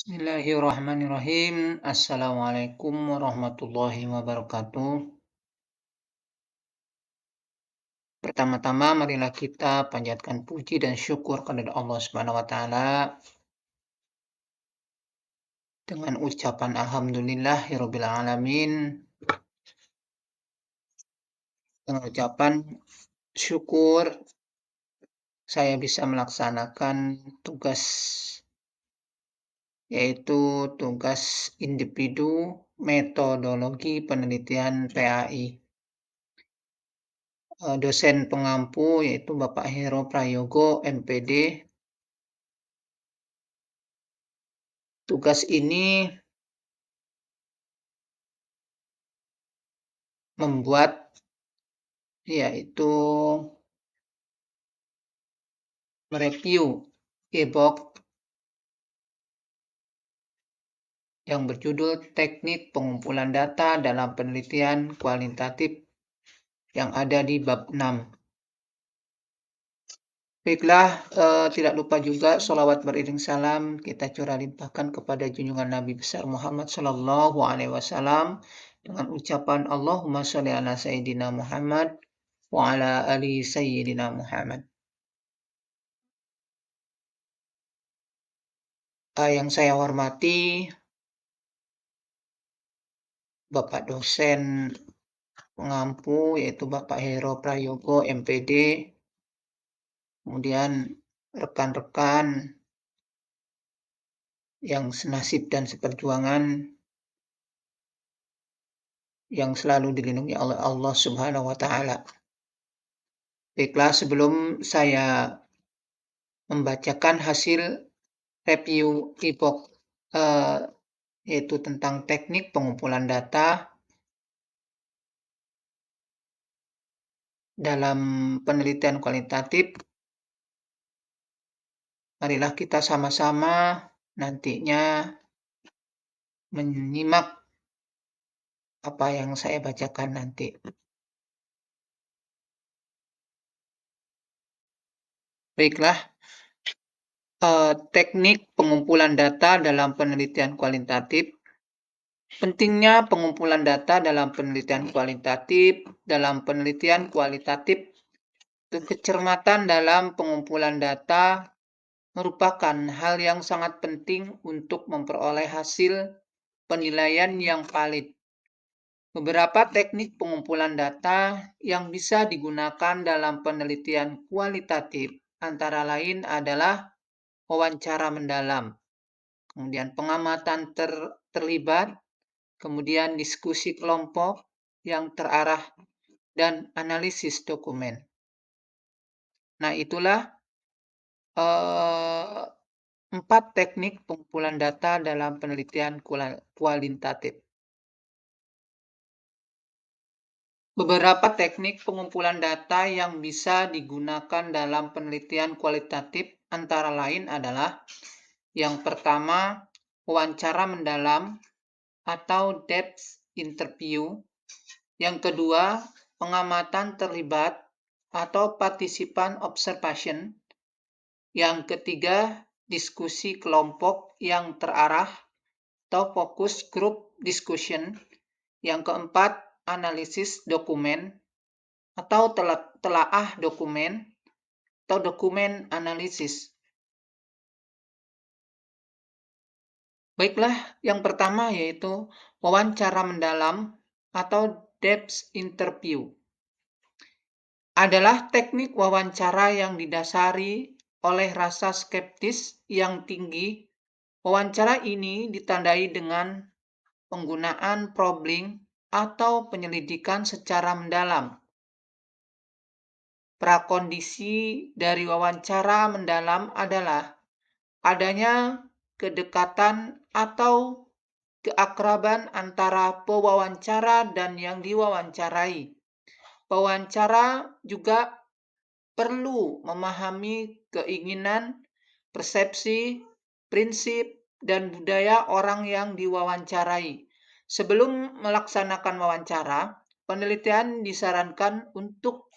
Bismillahirrahmanirrahim. Assalamualaikum warahmatullahi wabarakatuh. Pertama-tama marilah kita panjatkan puji dan syukur kepada Allah Subhanahu wa taala dengan ucapan alhamdulillahirabbil alamin, dengan ucapan syukur saya bisa melaksanakan tugas, yaitu tugas individu metodologi penelitian PAI. Dosen pengampu yaitu Bapak Hero Prayogo MPD. Tugas ini membuat, yaitu mereview e-book yang berjudul Teknik Pengumpulan Data dalam Penelitian Kualitatif yang ada di bab 6. Baiklah, tidak lupa juga sholawat beriring salam kita curah limpahkan kepada junjungan Nabi besar Muhammad Sallallahu Alaihi Wasallam dengan ucapan Allahumma sholli ala Sayyidina Muhammad wa ala ali Sayyidina Muhammad. Yang saya hormati Bapak dosen pengampu yaitu Bapak Hero Prayogo MPD, kemudian rekan-rekan yang senasib dan seperjuangan yang selalu dilindungi oleh Allah Subhanahu wa taala. Baiklah, sebelum saya membacakan hasil review e-book yaitu tentang teknik pengumpulan data dalam penelitian kualitatif, marilah kita sama-sama nantinya menyimak apa yang saya bacakan nanti. Baiklah, teknik pengumpulan data dalam penelitian kualitatif. Pentingnya pengumpulan data dalam penelitian kualitatif. Dalam penelitian kualitatif, kecermatan dalam pengumpulan data merupakan hal yang sangat penting untuk memperoleh hasil penilaian yang valid. Beberapa teknik pengumpulan data yang bisa digunakan dalam penelitian kualitatif antara lain adalah wawancara mendalam, kemudian pengamatan terlibat, kemudian diskusi kelompok yang terarah, dan analisis dokumen. Nah, itulah 4 teknik pengumpulan data dalam penelitian kualitatif. Beberapa teknik pengumpulan data yang bisa digunakan dalam penelitian kualitatif antara lain adalah yang pertama, wawancara mendalam atau depth interview. Yang kedua, pengamatan terlibat atau participant observation. Yang ketiga, diskusi kelompok yang terarah atau focus group discussion. Yang keempat, analisis dokumen atau telaah dokumen atau dokumen analisis. Baiklah, yang pertama yaitu wawancara mendalam atau depth interview. Adalah teknik wawancara yang didasari oleh rasa skeptis yang tinggi. Wawancara ini ditandai dengan penggunaan probing atau penyelidikan secara mendalam. Prakondisi dari wawancara mendalam adalah adanya kedekatan atau keakraban antara pewawancara dan yang diwawancarai. Pewawancara juga perlu memahami keinginan, persepsi, prinsip, dan budaya orang yang diwawancarai. Sebelum melaksanakan wawancara, penelitian disarankan untuk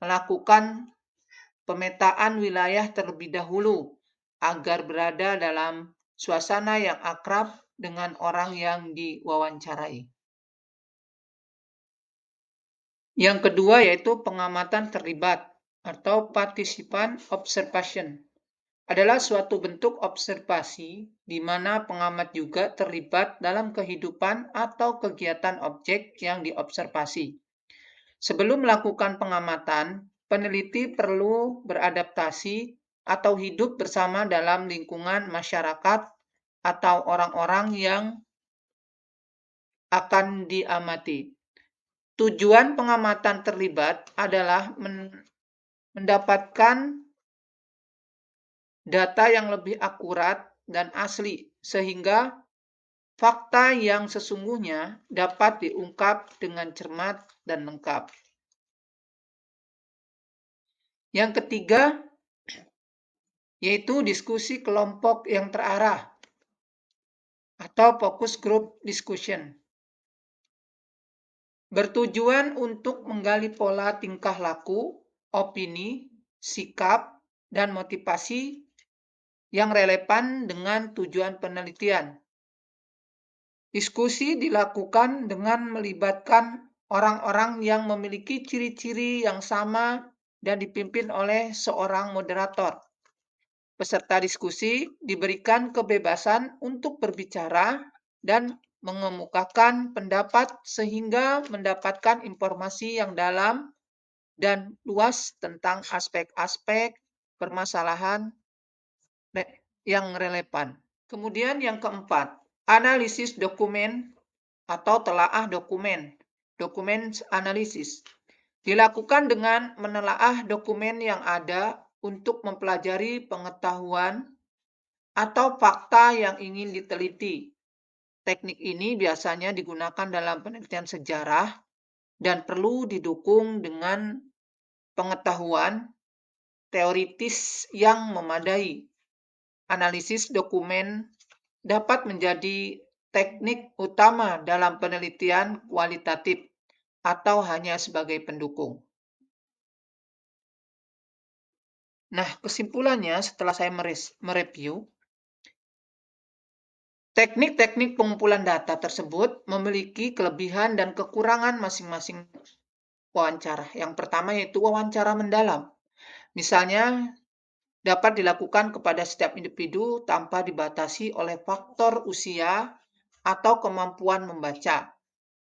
melakukan pemetaan wilayah terlebih dahulu agar berada dalam suasana yang akrab dengan orang yang diwawancarai. Yang kedua yaitu pengamatan terlibat atau participant observation. Adalah suatu bentuk observasi di mana pengamat juga terlibat dalam kehidupan atau kegiatan objek yang diobservasi. Sebelum melakukan pengamatan, peneliti perlu beradaptasi atau hidup bersama dalam lingkungan masyarakat atau orang-orang yang akan diamati. Tujuan pengamatan terlibat adalah mendapatkan data yang lebih akurat dan asli, sehingga fakta yang sesungguhnya dapat diungkap dengan cermat dan lengkap. Yang ketiga, yaitu diskusi kelompok yang terarah atau focus group discussion. Bertujuan untuk menggali pola tingkah laku, opini, sikap, dan motivasi yang relevan dengan tujuan penelitian. Diskusi dilakukan dengan melibatkan orang-orang yang memiliki ciri-ciri yang sama dan dipimpin oleh seorang moderator. Peserta diskusi diberikan kebebasan untuk berbicara dan mengemukakan pendapat sehingga mendapatkan informasi yang dalam dan luas tentang aspek-aspek permasalahan yang relevan. Kemudian yang keempat, analisis dokumen atau telaah dokumen, document analysis. Dilakukan dengan menelaah dokumen yang ada untuk mempelajari pengetahuan atau fakta yang ingin diteliti. Teknik ini biasanya digunakan dalam penelitian sejarah dan perlu didukung dengan pengetahuan teoritis yang memadai. Analisis dokumen dapat menjadi teknik utama dalam penelitian kualitatif atau hanya sebagai pendukung. Nah, kesimpulannya setelah saya mereview, teknik-teknik pengumpulan data tersebut memiliki kelebihan dan kekurangan masing-masing wawancara. Yang pertama yaitu wawancara mendalam. Misalnya, dapat dilakukan kepada setiap individu tanpa dibatasi oleh faktor usia atau kemampuan membaca.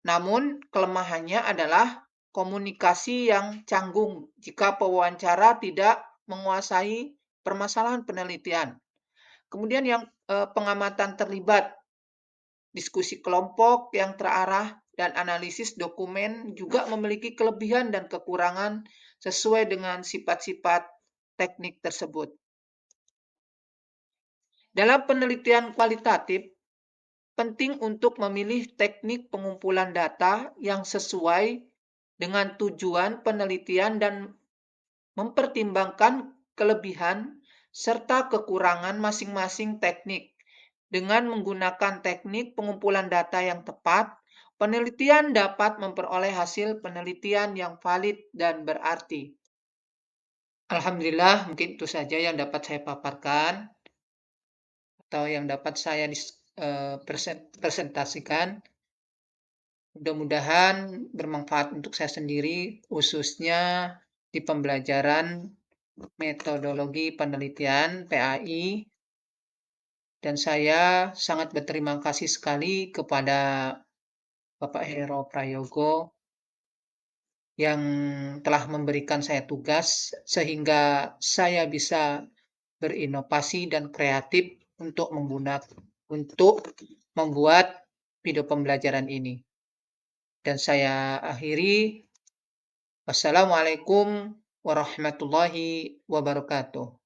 Namun, kelemahannya adalah komunikasi yang canggung jika pewawancara tidak menguasai permasalahan penelitian. Kemudian yang pengamatan terlibat, diskusi kelompok yang terarah, dan analisis dokumen juga memiliki kelebihan dan kekurangan sesuai dengan sifat-sifat teknik tersebut. Dalam penelitian kualitatif, penting untuk memilih teknik pengumpulan data yang sesuai dengan tujuan penelitian dan mempertimbangkan kelebihan serta kekurangan masing-masing teknik. Dengan menggunakan teknik pengumpulan data yang tepat, penelitian dapat memperoleh hasil penelitian yang valid dan berarti. Alhamdulillah, mungkin itu saja yang dapat saya paparkan atau yang dapat saya presentasikan. Mudah-mudahan bermanfaat untuk saya sendiri, khususnya di pembelajaran metodologi penelitian PAI. Dan saya sangat berterima kasih sekali kepada Bapak Hero Prayogo yang telah memberikan saya tugas sehingga saya bisa berinovasi dan kreatif untuk membuat video pembelajaran ini. Dan saya akhiri. Wassalamualaikum warahmatullahi wabarakatuh.